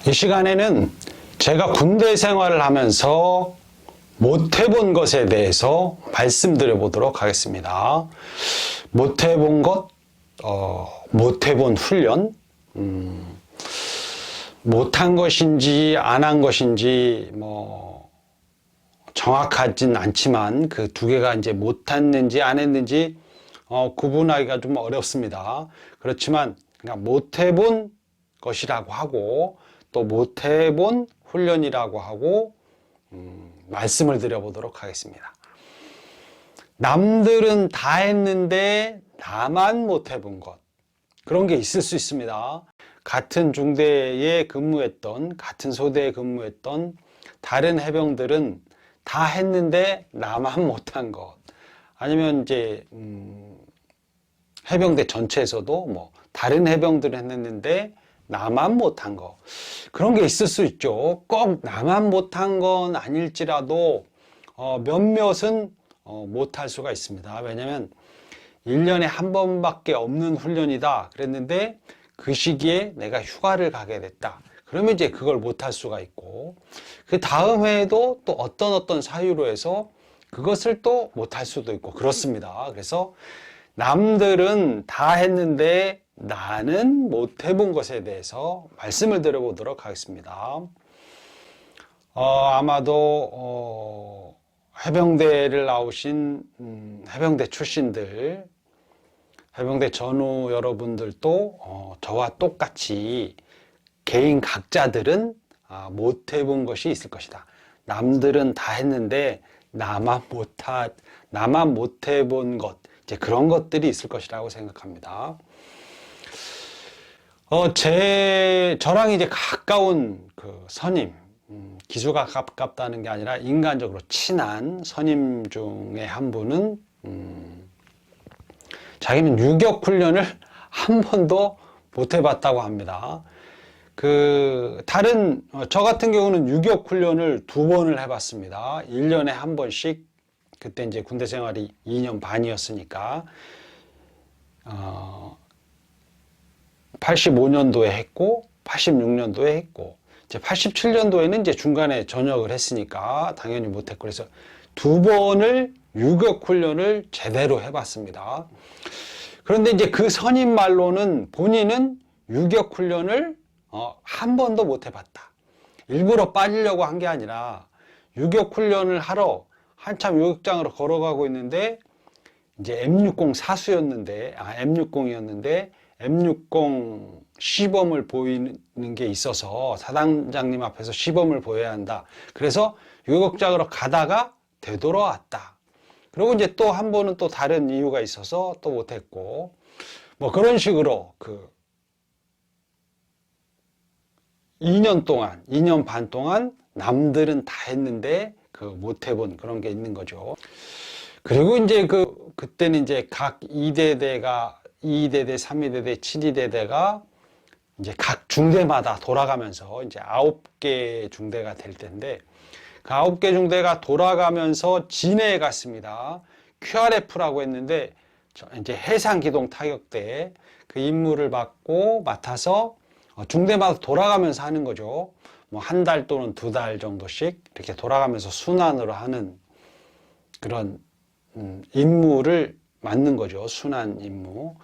이 시간에는 제가 군대 생활을 하면서 못 해본 것에 대해서 말씀드려 보도록 하겠습니다. 못 해본 것, 못 해본 훈련, 못한 것인지 안 한 것인지 정확하진 않지만 그 두 개가 이제 못했는지 안 했는지 구분하기가 좀 어렵습니다. 그렇지만 그냥 못 해본 것이라고 하고 또 못 해본 훈련이라고 하고 말씀을 드려보도록 하겠습니다. 남들은 다 했는데 나만 못 해본 것, 그런 게 있을 수 있습니다. 같은 중대에 근무했던, 같은 소대에 근무했던 다른 해병들은 다 했는데 나만 못한 것, 아니면 이제 해병대 전체에서도 다른 해병들은 했는데 나만 못한 거, 그런 게 있을 수 있죠. 꼭 나만 못한 건 아닐지라도 몇몇은 못할 수가 있습니다. 왜냐하면 1년에 한 번밖에 없는 훈련이다 그랬는데 그 시기에 내가 휴가를 가게 됐다, 그러면 이제 그걸 못할 수가 있고, 그 다음 해에도 또 어떤 사유로 해서 그것을 또 못할 수도 있고 그렇습니다. 그래서 남들은 다 했는데 나는 못 해본 것에 대해서 말씀을 드려보도록 하겠습니다. 아마도 해병대를 나오신 해병대 출신들, 해병대 전후 여러분들도 저와 똑같이 개인 각자들은 못 해본 것이 있을 것이다. 남들은 다 했는데 나만 못 해본 것, 이제 그런 것들이 있을 것이라고 생각합니다. 저랑 이제 가까운 그 선임, 기수가 가깝다는 게 아니라 인간적으로 친한 선임 중에 한 분은 자기는 유격 훈련을 한 번도 못 해봤다고 합니다. 저 같은 경우는 유격 훈련을 2번을 해봤습니다. 1년에 한 번씩, 그때 이제 군대 생활이 2년 반이었으니까, 85년도에 했고, 86년도에 했고, 이제 87년도에는 이제 중간에 전역을 했으니까 당연히 못했고, 그래서 2번을 유격 훈련을 제대로 해봤습니다. 그런데 이제 그 선임 말로는 본인은 유격 훈련을 한 번도 못 해봤다. 일부러 빠지려고 한 게 아니라 유격 훈련을 하러 한참 유격장으로 걸어가고 있는데 이제 M60 사수였는데, M60이었는데 M60 시범을 보이는 게 있어서 사단장님 앞에서 시범을 보여야 한다. 그래서 유격장으로 가다가 되돌아왔다. 그리고 이제 또 한 번은 또 다른 이유가 있어서 또 못했고, 그런 식으로 2년 반 동안 남들은 다 했는데 못 해본 그런 게 있는 거죠. 그리고 이제 그때는 이제 각 2대대가 2대대, 3위대대, 7위대대가 이제 각 중대마다 돌아가면서 이제 9개 중대가 될 텐데, 그 9개 중대가 돌아가면서 진해에 갔습니다. QRF라고 했는데 이제 해상기동 타격대 그 임무를 맡아서 중대마다 돌아가면서 하는 거죠. 한 달 또는 2달 정도씩 이렇게 돌아가면서 순환으로 하는 그런 임무를 맡는 거죠. 순환 임무.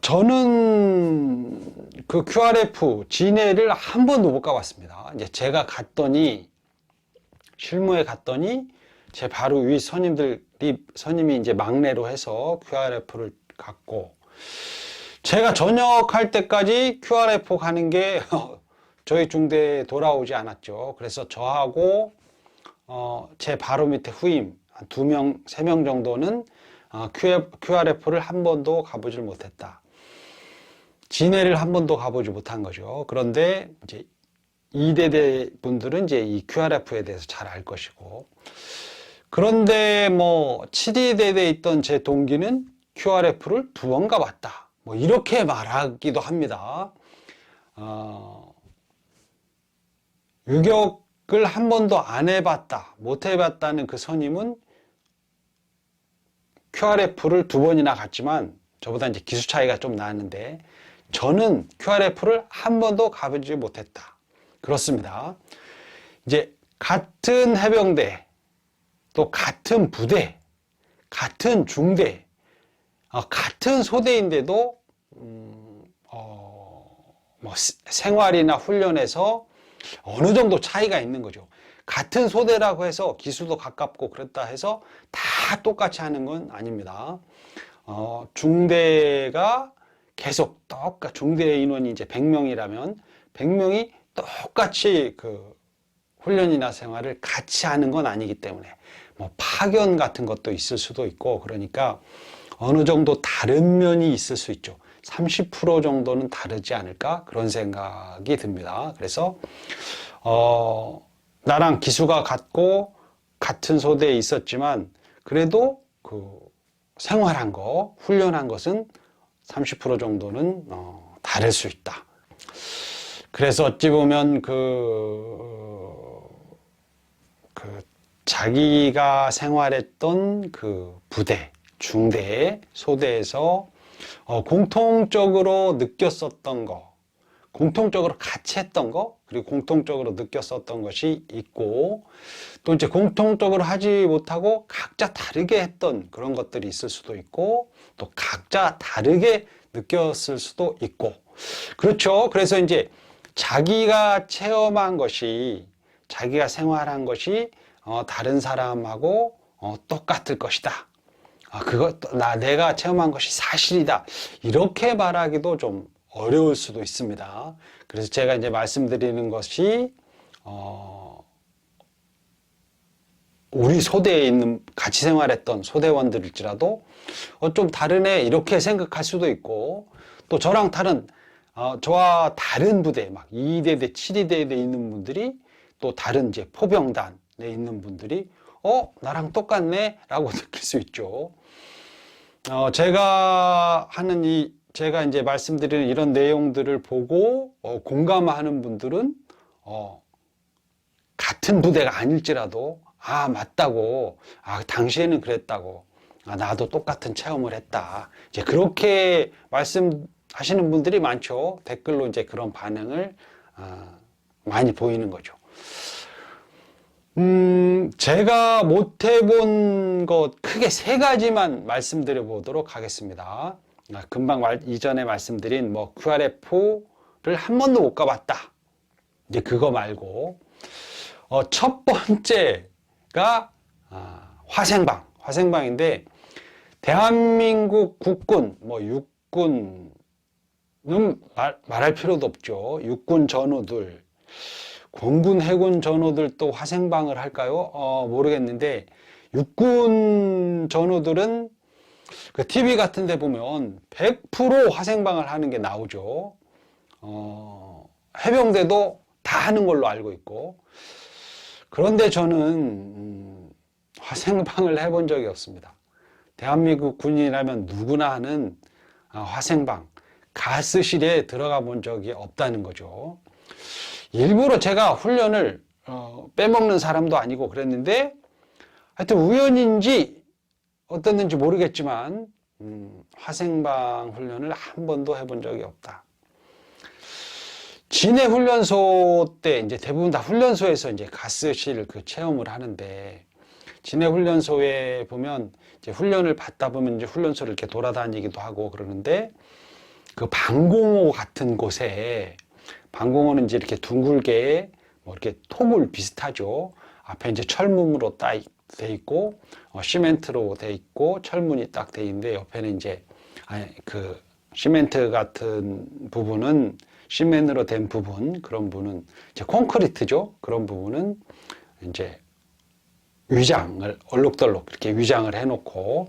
저는 그 QRF 진해를 한 번도 못 가봤습니다. 이제 제가 실무에 갔더니 제 바로 위 선임이 이제 막내로 해서 QRF를 갔고, 제가 전역할 때까지 QRF 가는 게 저희 중대에 돌아오지 않았죠. 그래서 저하고 제 바로 밑에 후임 한 2명, 3명 정도는 QRF를 한 번도 가보질 못했다. 진해를 한 번도 가보지 못한 거죠. 그런데 이제 2대대 분들은 이제 이 QRF에 대해서 잘 알 것이고, 그런데 7위대대에 있던 제 동기는 QRF를 2번 가봤다, 이렇게 말하기도 합니다. 유격을 한 번도 안 해봤다, 못 해봤다는 그 선임은 QRF를 2번이나 갔지만 저보다 이제 기수 차이가 좀 나는데 저는 QRF를 한 번도 가보지 못했다. 그렇습니다. 이제 같은 해병대, 또 같은 부대, 같은 중대, 같은 소대인데도 뭐 생활이나 훈련에서 어느 정도 차이가 있는 거죠. 같은 소대라고 해서 기수도 가깝고 그랬다 해서 다 똑같이 하는 건 아닙니다. 중대가 계속 중대 인원이 이제 100명이라면 100명이 똑같이 그 훈련이나 생활을 같이 하는 건 아니기 때문에 뭐 파견 같은 것도 있을 수도 있고, 그러니까 어느 정도 다른 면이 있을 수 있죠. 30% 정도는 다르지 않을까 그런 생각이 듭니다. 그래서 나랑 기수가 같고 같은 소대에 있었지만 그래도 그 생활한 거, 훈련한 것은 30% 정도는 다를 수 있다. 그래서 어찌 보면 자기가 생활했던 그 부대, 중대, 소대에서 공통적으로 느꼈었던 거, 공통적으로 같이 했던 거, 그리고 공통적으로 느꼈었던 것이 있고, 또 이제 공통적으로 하지 못하고 각자 다르게 했던 그런 것들이 있을 수도 있고, 또 각자 다르게 느꼈을 수도 있고, 그렇죠. 그래서 이제 자기가 체험한 것이, 자기가 생활한 것이 다른 사람하고 똑같을 것이다. 내가 체험한 것이 사실이다. 이렇게 말하기도 좀 어려울 수도 있습니다. 그래서 제가 이제 말씀드리는 것이, 우리 소대에 있는 같이 생활했던 소대원들일지라도 좀 다르네 이렇게 생각할 수도 있고, 또 저와 다른 부대, 막 2대대, 7위대에 있는 분들이, 또 다른 이제 포병단에 있는 분들이 나랑 똑같네 라고 느낄 수 있죠. 제가 이제 말씀드리는 이런 내용들을 보고 공감하는 분들은 같은 부대가 아닐지라도 맞다고, 당시에는 그랬다고, 나도 똑같은 체험을 했다, 이제 그렇게 말씀하시는 분들이 많죠. 댓글로 이제 그런 반응을 많이 보이는 거죠. 제가 못 해본 것 크게 3가지만 말씀드려 보도록 하겠습니다. 이전에 말씀드린 뭐 QRF를 한 번도 못 가봤다, 이제 그거 말고, 첫 번째가 화생방인데, 대한민국 국군, 뭐 육군은 말할 필요도 없죠. 육군 전우들, 공군, 해군 전우들도 화생방을 할까요? 모르겠는데, 육군 전우들은 그 TV 같은 데 보면 100% 화생방을 하는 게 나오죠. 해병대도 다 하는 걸로 알고 있고, 그런데 저는 화생방을 해본 적이 없습니다. 대한민국 군인이라면 누구나 하는 화생방, 가스실에 들어가 본 적이 없다는 거죠. 일부러 제가 훈련을 빼먹는 사람도 아니고 그랬는데, 하여튼 우연인지 어땠는지 모르겠지만 화생방 훈련을 한 번도 해본 적이 없다. 진해 훈련소 때 이제 대부분 다 훈련소에서 이제 가스실 그 체험을 하는데, 진해 훈련소에 보면 이제 훈련을 받다 보면 이제 훈련소를 이렇게 돌아다니기도 하고 그러는데, 그 방공호 같은 곳에, 방공호는 이제 이렇게 둥글게 뭐 이렇게 토굴 비슷하죠. 앞에 이제 철문으로 돼 있고, 시멘트로 돼 있고, 철문이 딱 돼 있는데, 옆에는 이제 그 시멘트 같은 부분은, 시멘으로 된 부분, 그런 부분은 이제 콘크리트죠. 그런 부분은 이제 위장을 얼룩덜룩 이렇게 위장을 해놓고,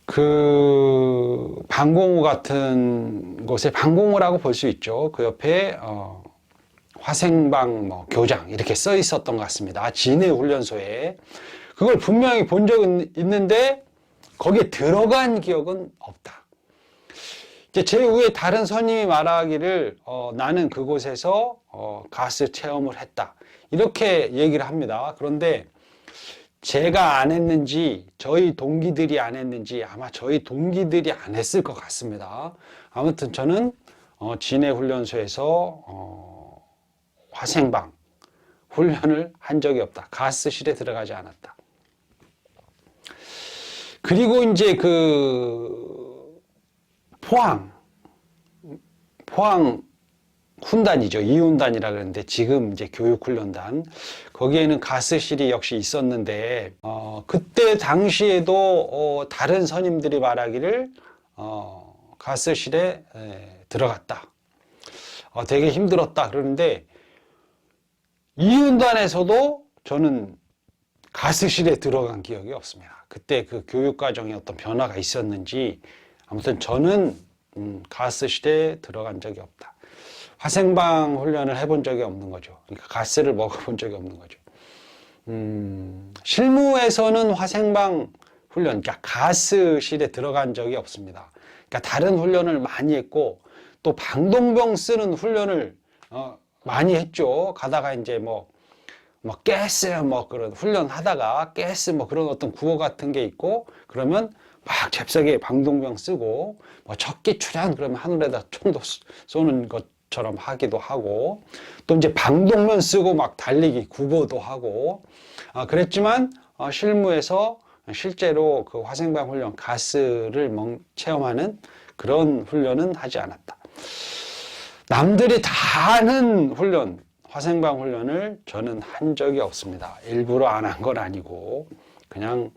그 방공호 같은 곳에, 방공호라고 볼 수 있죠. 그 옆에 화생방 교장 이렇게 써 있었던 것 같습니다. 진해 훈련소에. 그걸 분명히 본 적은 있는데 거기에 들어간 기억은 없다. 이제 제 위에 다른 선임이 말하기를 나는 그곳에서 가스 체험을 했다, 이렇게 얘기를 합니다. 그런데 제가 안 했는지 저희 동기들이 안 했는지 아마 저희 동기들이 안 했을 것 같습니다. 아무튼 저는 진해 훈련소에서 화생방 훈련을 한 적이 없다. 가스실에 들어가지 않았다. 그리고 이제 그 포항 훈단이죠. 2훈단이라 그러는데 지금 이제 교육훈련단 거기에는 가스실이 역시 있었는데 그때 당시에도 다른 선임들이 말하기를 가스실에 들어갔다. 되게 힘들었다 그러는데 2훈단에서도 저는 가스실에 들어간 기억이 없습니다. 그때 그 교육과정에 어떤 변화가 있었는지 아무튼 저는 가스실에 들어간 적이 없다. 화생방 훈련을 해본 적이 없는 거죠. 그러니까 가스를 먹어본 적이 없는 거죠. 실무에서는 화생방 훈련, 그러니까 가스실에 들어간 적이 없습니다. 그러니까 다른 훈련을 많이 했고 또 방독면 쓰는 훈련을 많이 했죠. 가다가 이제 뭐 가스 그런 훈련 하다가 가스 그런 어떤 구호 같은 게 있고 그러면 막 잽싸게 방독면 쓰고 적기 출현 그러면 하늘에다 총도 쏘는 것처럼 하기도 하고 또 이제 방독면 쓰고 막 달리기 구보도 하고 그랬지만 실무에서 실제로 그 화생방 훈련 가스를 체험하는 그런 훈련은 하지 않았다. 남들이 다 하는 훈련 화생방 훈련을 저는 한 적이 없습니다. 일부러 안 한 건 아니고 그냥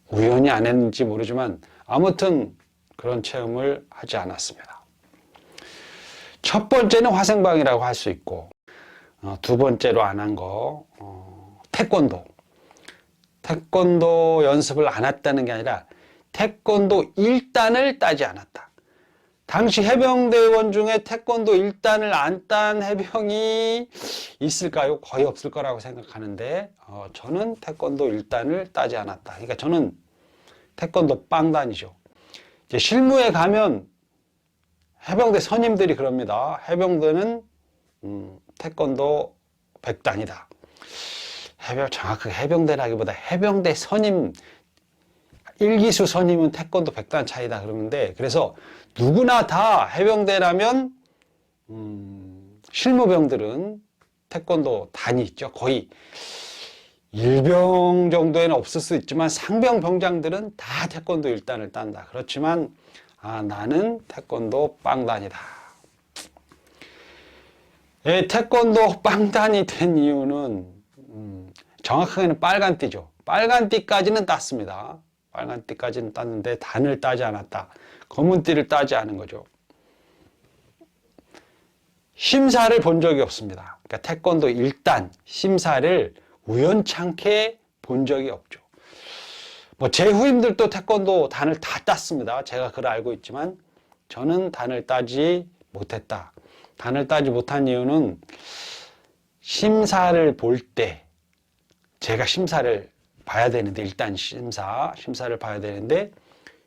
우연히 안 했는지 모르지만 아무튼 그런 체험을 하지 않았습니다. 첫 번째는 화생방이라고 할 수 있고 두 번째로 안 한 거 태권도. 태권도 연습을 안 했다는 게 아니라 태권도 1단을 따지 않았다. 당시 해병대원 중에 태권도 1단을 안 딴 해병이 있을까요? 거의 없을 거라고 생각하는데 저는 태권도 1단을 따지 않았다. 그러니까 저는 태권도 빵단이죠. 이제 실무에 가면 해병대 선임들이 그럽니다. 해병대는 태권도 100단이다. 정확하게 해병대라기보다 해병대 선임 1기수 선임은 태권도 100단 차이다 그러는데 그래서 누구나 다 해병대라면 실무병들은 태권도 단이 있죠. 거의 일병 정도에는 없을 수 있지만 상병 병장들은 다 태권도 1단을 딴다. 그렇지만 나는 태권도 빵단이다. 태권도 빵단이 된 이유는 정확하게는 빨간띠죠. 빨간띠까지는 땄습니다. 빨간띠까지는 땄는데 단을 따지 않았다. 검은띠를 따지 않은 거죠. 심사를 본 적이 없습니다. 그러니까 태권도 1단 심사를 우연찮게 본 적이 없죠. 제 후임들도 태권도 단을 다 땄습니다. 제가 그걸 알고 있지만 저는 단을 따지 못했다. 단을 따지 못한 이유는 심사를 볼 때 제가 심사를 봐야 되는데 일단 심사를 봐야 되는데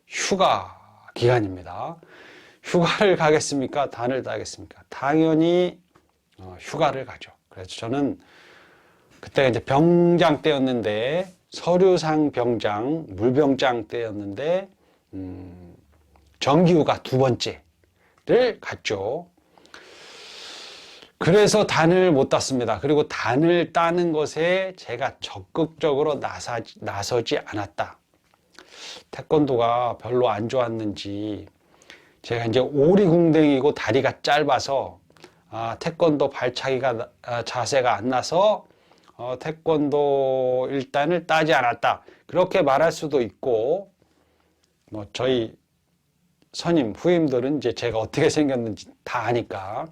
휴가 기간입니다. 휴가를 가겠습니까? 단을 따겠습니까? 당연히 휴가를 가죠. 그래서 저는 그때가 이제 병장 때였는데 서류상 병장, 물병장 때였는데 정기휴가 두 번째를 갔죠. 그래서 단을 못 땄습니다. 그리고 단을 따는 것에 제가 적극적으로 나서지 않았다. 태권도가 별로 안 좋았는지 제가 이제 오리궁뎅이고 다리가 짧아서 태권도 발차기가 자세가 안 나서 태권도 1단을 따지 않았다. 그렇게 말할 수도 있고 저희 선임 후임들은 이제 제가 어떻게 생겼는지 다 아니까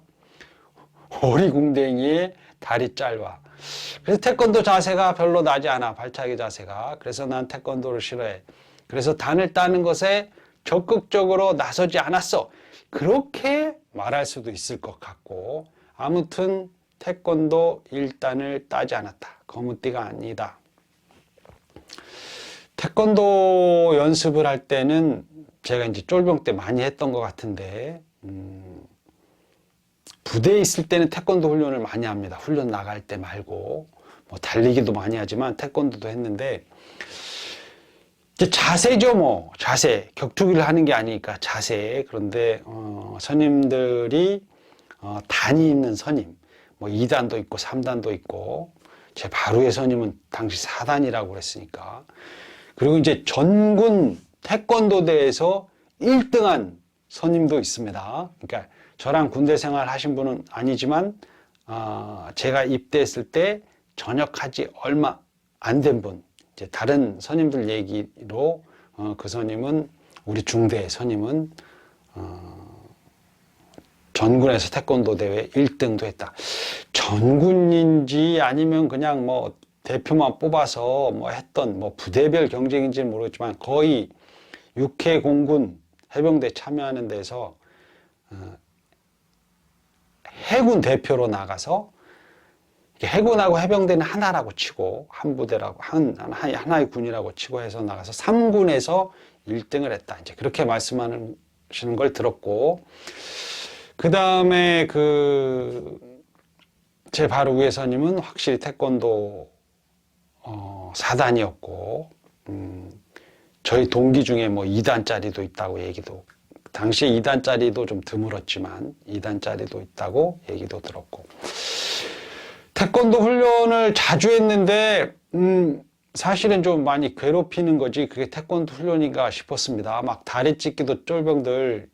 오리궁뎅이에 다리 짧아. 그래서 태권도 자세가 별로 나지 않아. 발차기 자세가. 그래서 난 태권도를 싫어해. 그래서 단을 따는 것에 적극적으로 나서지 않았어. 그렇게 말할 수도 있을 것 같고 아무튼 태권도 1단을 따지 않았다. 검은띠가 아니다. 태권도 연습을 할 때는 제가 이제 쫄병 때 많이 했던 것 같은데 부대에 있을 때는 태권도 훈련을 많이 합니다. 훈련 나갈 때 말고 뭐 달리기도 많이 하지만 태권도도 했는데, 이제 자세죠, 뭐. 자세. 격투기를 하는 게 아니니까 자세. 그런데, 선임들이, 단이 있는 선임. 뭐 2단도 있고 3단도 있고, 제 바로 위에 선임은 당시 4단이라고 그랬으니까. 그리고 이제 전군 태권도 대회에서 1등한 선임도 있습니다. 그러니까 저랑 군대 생활 하신 분은 아니지만, 제가 입대했을 때 전역하지 얼마 안 된 분, 이제 다른 선임들 얘기로, 그 선임은, 우리 중대 선임은, 전군에서 태권도 대회 1등도 했다. 전군인지 아니면 그냥 뭐 대표만 뽑아서 뭐 했던 뭐 부대별 경쟁인지는 모르겠지만 거의 육해 공군 해병대 참여하는 데서 해군 대표로 나가서, 해군하고 해병대는 하나라고 치고, 한 부대라고, 하나의 군이라고 치고 해서 나가서 3군에서 1등을 했다. 이제 그렇게 말씀하시는 걸 들었고, 그 다음에 제 바로 위에 선임은 확실히 태권도 4단이었고, 저희 동기 중에 뭐 2단짜리도 있다고 얘기도, 당시에 2단짜리도 좀 드물었지만 2단짜리도 있다고 얘기도 들었고, 태권도 훈련을 자주 했는데, 사실은 좀 많이 괴롭히는 거지 그게 태권도 훈련인가 싶었습니다. 막 다리 찢기도 쫄병들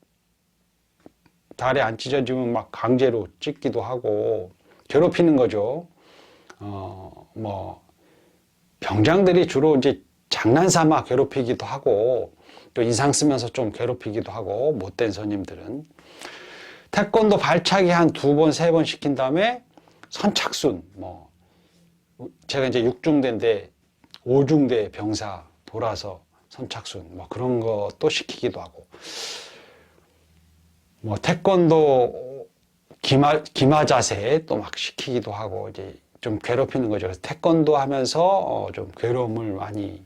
다리 안 찢어지면 막 강제로 찢기도 하고 괴롭히는 거죠. 뭐 병장들이 주로 이제 장난삼아 괴롭히기도 하고, 또 인상 쓰면서 좀 괴롭히기도 하고, 못된 선임들은. 태권도 발차기 한 2번, 3번 시킨 다음에 선착순, 뭐 제가 이제 6중대인데 5중대 병사 돌아서 선착순, 뭐 그런 것도 시키기도 하고, 뭐 태권도 기마 자세 또 막 시키기도 하고, 이제 좀 괴롭히는 거죠. 그래서 태권도 하면서 좀 괴로움을 많이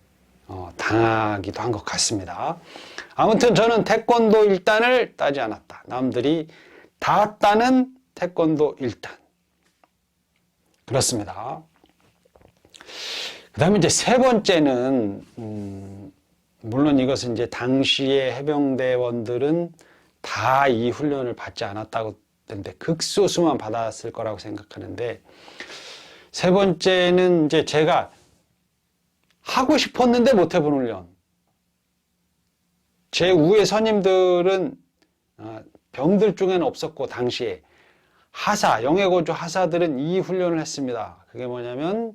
당하기도 한 것 같습니다. 아무튼 저는 태권도 1단을 따지 않았다. 남들이 다 따는 태권도 1단. 그렇습니다. 그 다음에 이제 세 번째는, 물론 이것은 이제 당시의 해병대원들은 다 이 훈련을 받지 않았다고 했는데 극소수만 받았을 거라고 생각하는데, 세 번째는 이제 제가 하고 싶었는데 못 해본 훈련. 제 위에 선임들은 병들 중에는 없었고, 당시에 영해고조 하사들은 이 훈련을 했습니다. 그게 뭐냐면,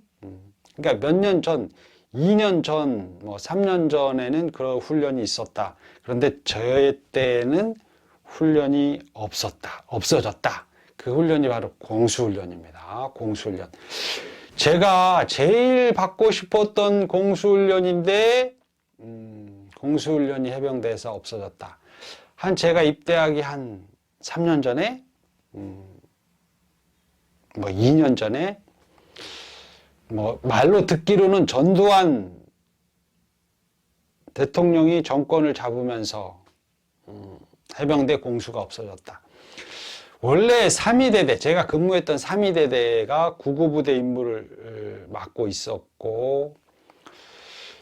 그러니까 몇 년 전, 2년 전, 뭐 3년 전에는 그런 훈련이 있었다. 그런데 저희 때는 훈련이 없어졌다. 그 훈련이 바로 공수훈련입니다. 공수훈련. 제가 제일 받고 싶었던 공수훈련인데, 공수훈련이 해병대에서 없어졌다. 제가 입대하기 한 3년 전에, 뭐 2년 전에, 뭐 말로 듣기로는 전두환 대통령이 정권을 잡으면서 해병대 공수가 없어졌다. 원래 3.2대대, 제가 근무했던 3.2대대가 구구부대 임무를 맡고 있었고,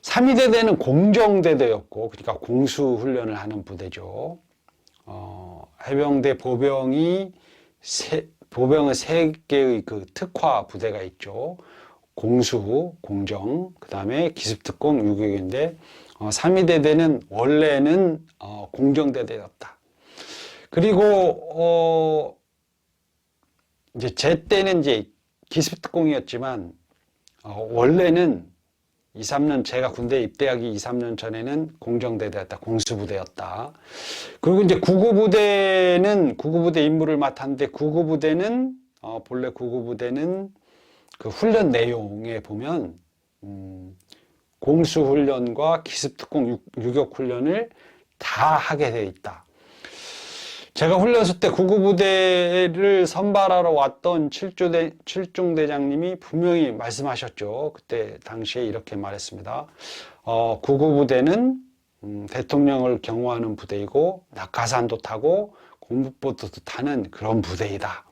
3.2대대는 공정대대였고, 그러니까 공수훈련을 하는 부대죠. 해병대 보병은 3개의 그 특화 부대가 있죠. 공수, 공정, 그 다음에 기습특공, 유격인데, 3.2대대는 원래는 공정대대였다. 그리고 이제 제 때는 이제 기습특공이었지만, 원래는 2, 3년, 제가 군대에 입대하기 2, 3년 전에는 공정대대였다. 공수부대였다. 그리고 이제 구구부대 임무를 맡았는데, 본래 구구부대는 그 훈련 내용에 보면, 공수훈련과 기습특공 유격훈련을 다 하게 되어 있다. 제가 훈련소 때 구구부대를 선발하러 왔던 7중대장님이 분명히 말씀하셨죠. 그때 당시에 이렇게 말했습니다. 구구부대는 대통령을 경호하는 부대이고, 낙하산도 타고 공북보트도 타는 그런 부대이다.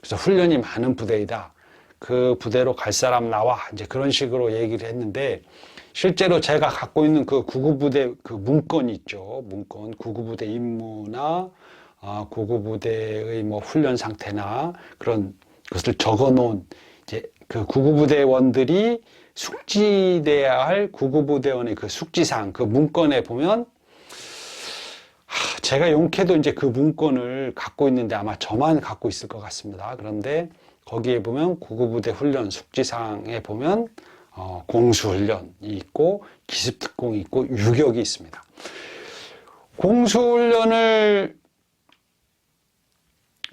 그래서 훈련이 많은 부대이다. 그 부대로 갈 사람 나와. 이제 그런 식으로 얘기를 했는데, 실제로 제가 갖고 있는 그 구구부대 그 문건이 있죠. 문건, 구구부대 임무나, 구구부대의 뭐 훈련 상태나 그런 것을 적어 놓은 이제 그 구구부대원들이 숙지돼야 할 구구부대원의 그 숙지사항, 그 문건에 보면, 제가 용케도 이제 그 문건을 갖고 있는데 아마 저만 갖고 있을 것 같습니다. 그런데 거기에 보면 구구부대 훈련 숙지사항에 보면 공수훈련이 있고 기습특공이 있고 유격이 있습니다. 공수훈련을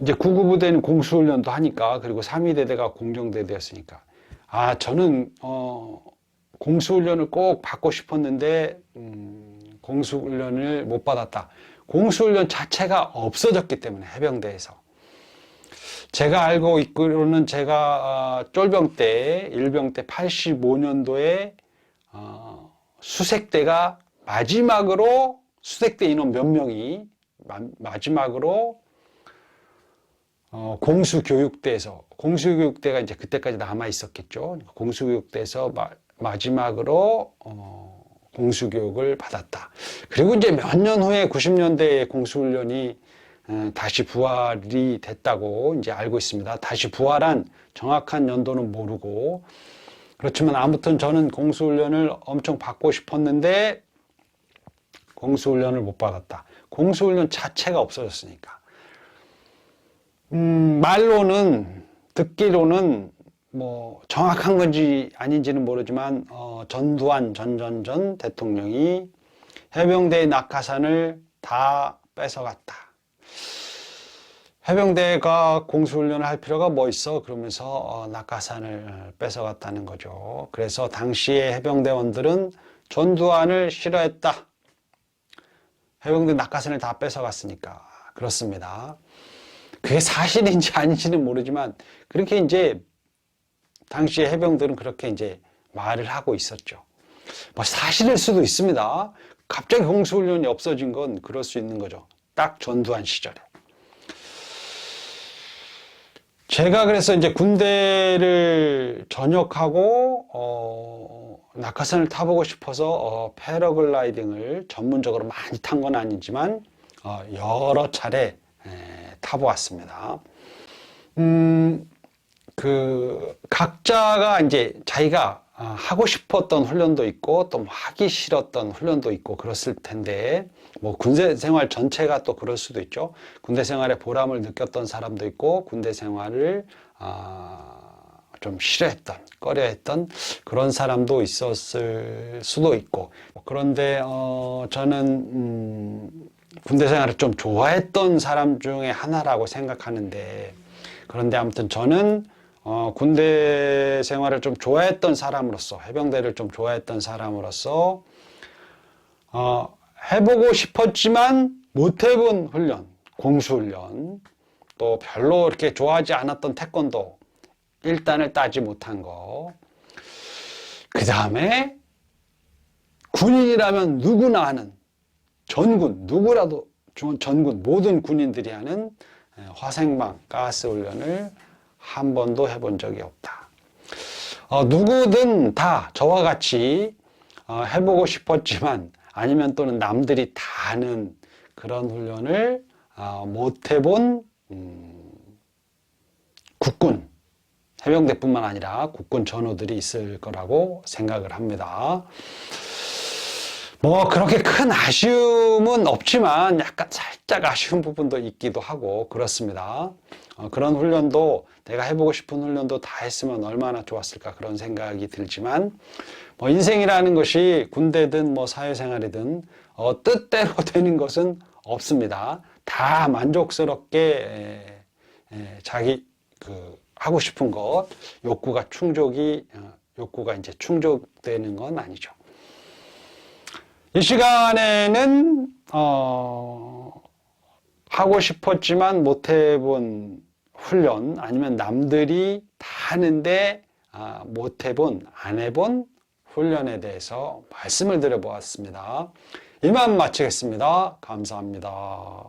이제 구구부대는 공수훈련도 하니까, 그리고 3위대대가 공정대대였으니까, 저는 공수훈련을 꼭 받고 싶었는데 공수훈련을 못 받았다. 공수훈련 자체가 없어졌기 때문에, 해병대에서. 제가 알고 있기로는 제가 쫄병 때, 일병 때 85년도에 수색대가 마지막으로, 수색대 인원 몇 명이 마지막으로 공수교육대에서, 공수교육대가 이제 그때까지 남아 있었겠죠. 공수교육대에서 마지막으로 공수교육을 받았다. 그리고 이제 몇 년 후에 90년대에 공수훈련이 다시 부활이 됐다고 이제 알고 있습니다. 다시 부활한 정확한 연도는 모르고, 그렇지만 아무튼 저는 공수훈련을 엄청 받고 싶었는데 공수훈련을 못 받았다. 공수훈련 자체가 없어졌으니까. 말로는, 듣기로는 뭐 정확한 건지 아닌지는 모르지만 전두환 전 대통령이 해병대의 낙하산을 다 뺏어갔다. 해병대가 공수훈련을 할 필요가 뭐 있어? 그러면서 낙하산을 뺏어갔다는 거죠. 그래서 당시에 해병대원들은 전두환을 싫어했다. 해병대 낙하산을 다 뺏어갔으니까. 그렇습니다. 그게 사실인지 아닌지는 모르지만 그렇게 이제 당시에 해병들은 그렇게 이제 말을 하고 있었죠. 뭐 사실일 수도 있습니다. 갑자기 공수훈련이 없어진 건 그럴 수 있는 거죠. 딱 전두환 시절에. 제가 그래서 이제 군대를 전역하고 낙하산을 타보고 싶어서 패러글라이딩을 전문적으로 많이 탄 건 아니지만 여러 차례 타보았습니다. 각자가 이제 자기가 하고 싶었던 훈련도 있고 또 하기 싫었던 훈련도 있고 그랬을 텐데, 뭐 군대 생활 전체가 또 그럴 수도 있죠. 군대 생활에 보람을 느꼈던 사람도 있고 군대 생활을 좀 싫어했던, 꺼려했던 그런 사람도 있었을 수도 있고, 그런데 저는 군대 생활을 좀 좋아했던 사람 중에 하나라고 생각하는데, 그런데 아무튼 저는 군대 생활을 좀 좋아했던 사람으로서, 해병대를 좀 좋아했던 사람으로서 해보고 싶었지만 못 해본 훈련, 공수훈련, 또 별로 이렇게 좋아하지 않았던 태권도 1단을 따지 못한 거, 그 다음에 군인이라면 누구나 하는 전군, 누구라도 전군, 모든 군인들이 하는 화생방 가스 훈련을 한 번도 해본 적이 없다. 누구든 다 저와 같이 해보고 싶었지만, 아니면 또는 남들이 다 하는 그런 훈련을 못 해본 국군, 해병대뿐만 아니라 국군 전우들이 있을 거라고 생각을 합니다. 뭐 그렇게 큰 아쉬움은 없지만 약간 살짝 아쉬운 부분도 있기도 하고 그렇습니다. 그런 훈련도, 내가 해보고 싶은 훈련도 다 했으면 얼마나 좋았을까, 그런 생각이 들지만, 뭐 인생이라는 것이 군대든 뭐 사회생활이든 뜻대로 되는 것은 없습니다. 다 만족스럽게 자기 하고 싶은 것, 욕구가 이제 충족되는 건 아니죠. 이 시간에는 하고 싶었지만 못 해본 훈련, 아니면 남들이 다 하는데 못 해본, 안 해본 훈련에 대해서 말씀을 드려보았습니다. 이만 마치겠습니다. 감사합니다.